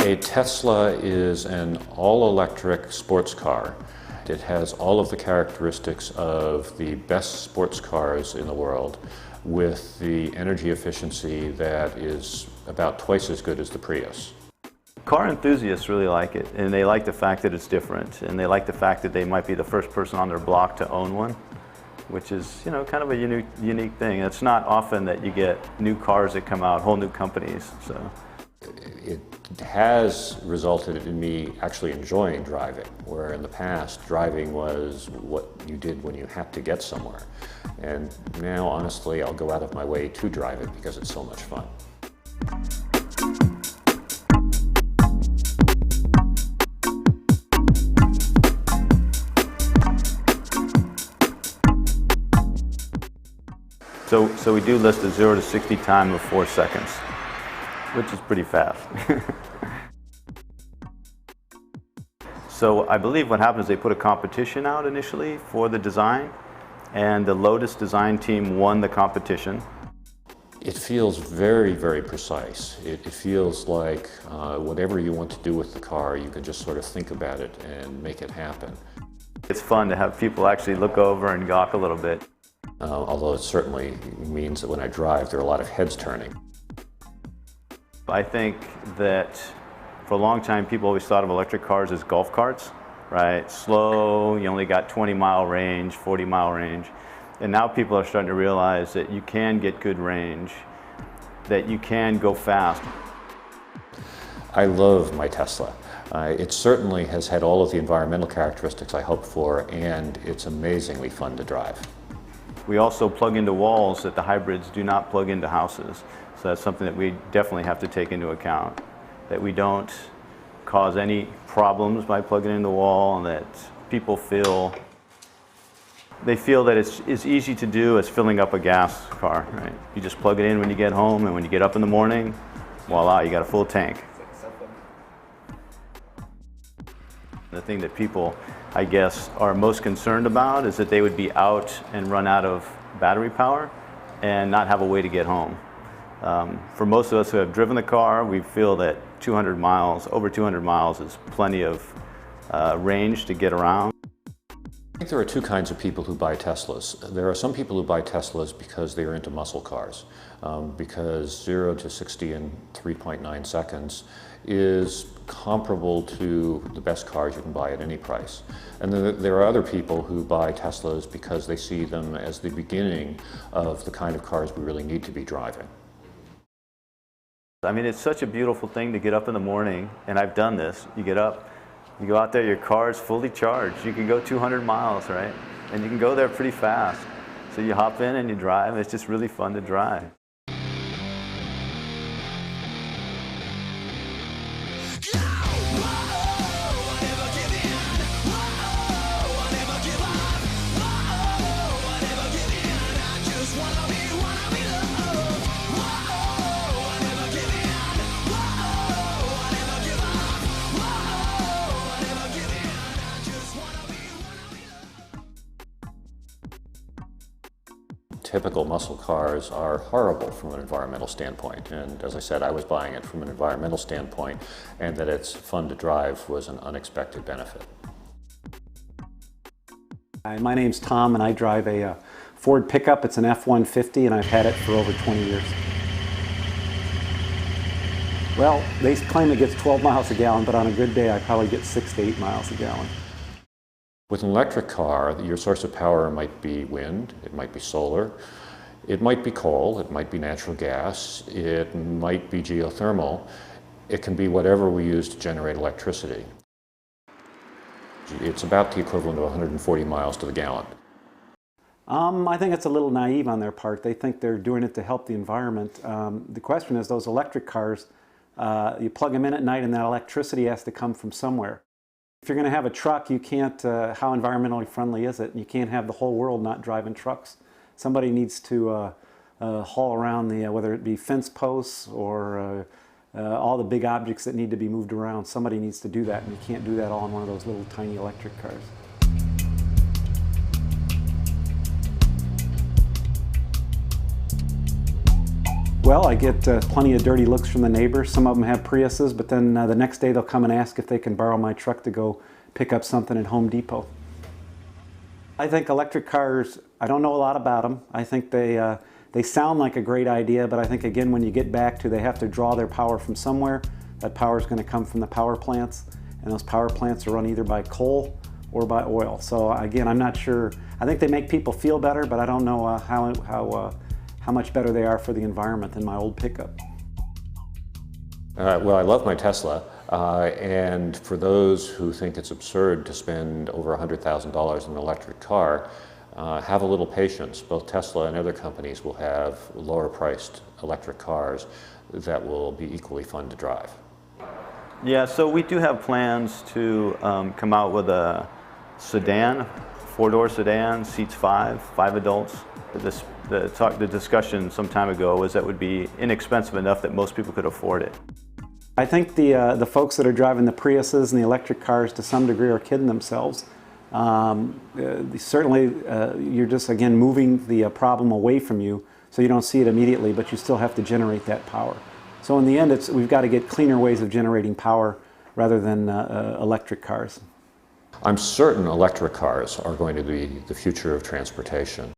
A Tesla is an all-electric sports car. It has all of the characteristics of the best sports cars in the world with the energy efficiency that is about twice as good as the Prius. Car enthusiasts really like it, and they like the fact that it's different, and they like the fact that they might be the first person on their block to own one, which is, you know, kind of a unique thing. It's not often that you get new cars that come out, whole new companies. So it has resulted in me actually enjoying driving, where in the past driving was what you did when you had to get somewhere. And now, honestly, I'll go out of my way to drive it because it's so much fun. So we do list a 0 to 60 time of 4 seconds, which is pretty fast. So I believe what happened is they put a competition out initially for the design, and the Lotus design team won the competition. It feels very, very precise. It feels like whatever you want to do with the car, you can just sort of think about it and make it happen. It's fun to have people actually look over and gawk a little bit. Although it certainly means that when I drive, there are a lot of heads turning. I think that for a long time, people always thought of electric cars as golf carts, right? Slow, you only got 20-mile range, 40-mile range. And now people are starting to realize that you can get good range, that you can go fast. I love my Tesla. It certainly has had all of the environmental characteristics I hoped for, and it's amazingly fun to drive. We also plug into walls that the hybrids do not plug into houses. So that's something that we definitely have to take into account, that we don't cause any problems by plugging into the wall, and that people feel that it's as easy to do as filling up a gas car, right? You just plug it in when you get home, and when you get up in the morning, voila, you got a full tank. The thing that people, I guess, are most concerned about is that they would be out and run out of battery power and not have a way to get home. For most of us who have driven the car, we feel that 200 miles, over 200 miles is plenty of range to get around. I think there are two kinds of people who buy Teslas. There are some people who buy Teslas because they are into muscle cars, because 0 to 60 in 3.9 seconds is comparable to the best cars you can buy at any price. And then there are other people who buy Teslas because they see them as the beginning of the kind of cars we really need to be driving. I mean, it's such a beautiful thing to get up in the morning, and I've done this. You get up, you go out there, your car is fully charged. You can go 200 miles, right? And you can go there pretty fast. So you hop in and you drive, and it's just really fun to drive. Typical muscle cars are horrible from an environmental standpoint, and as I said, I was buying it from an environmental standpoint, and that it's fun to drive was an unexpected benefit. Hi, my name's Tom, and I drive a Ford pickup. It's an F-150, and I've had it for over 20 years. Well, they claim it gets 12 miles a gallon, but on a good day I probably get 6 to 8 miles a gallon. With an electric car, your source of power might be wind, it might be solar, it might be coal, it might be natural gas, it might be geothermal. It can be whatever we use to generate electricity. It's about the equivalent of 140 miles to the gallon. I think it's a little naive on their part. They think they're doing it to help the environment. The question is, those electric cars, you plug them in at night and that electricity has to come from somewhere. If you're going to have a truck, you can't, how environmentally friendly is it? You can't have the whole world not driving trucks. Somebody needs to haul around the, whether it be fence posts or all the big objects that need to be moved around. Somebody needs to do that, and you can't do that all in one of those little tiny electric cars. Well, I get plenty of dirty looks from the neighbors. Some of them have Priuses, but then the next day they'll come and ask if they can borrow my truck to go pick up something at Home Depot. I think electric cars, I don't know a lot about them. I think they sound like a great idea, but I think again when you get back to they have to draw their power from somewhere. That power is going to come from the power plants, and those power plants are run either by coal or by oil. So again, I'm not sure. I think they make people feel better, but I don't know how much better they are for the environment than my old pickup. Well, I love my Tesla, and for those who think it's absurd to spend over $100,000 in an electric car, have a little patience. Both Tesla and other companies will have lower priced electric cars that will be equally fun to drive. Yeah, so we do have plans to come out with a sedan, four-door sedan, seats five adults. The discussion some time ago was that would be inexpensive enough that most people could afford it. I think the folks that are driving the Priuses and the electric cars to some degree are kidding themselves. Certainly, you're just again moving the problem away from you, so you don't see it immediately, but you still have to generate that power. So in the end, we've got to get cleaner ways of generating power rather than electric cars. I'm certain electric cars are going to be the future of transportation.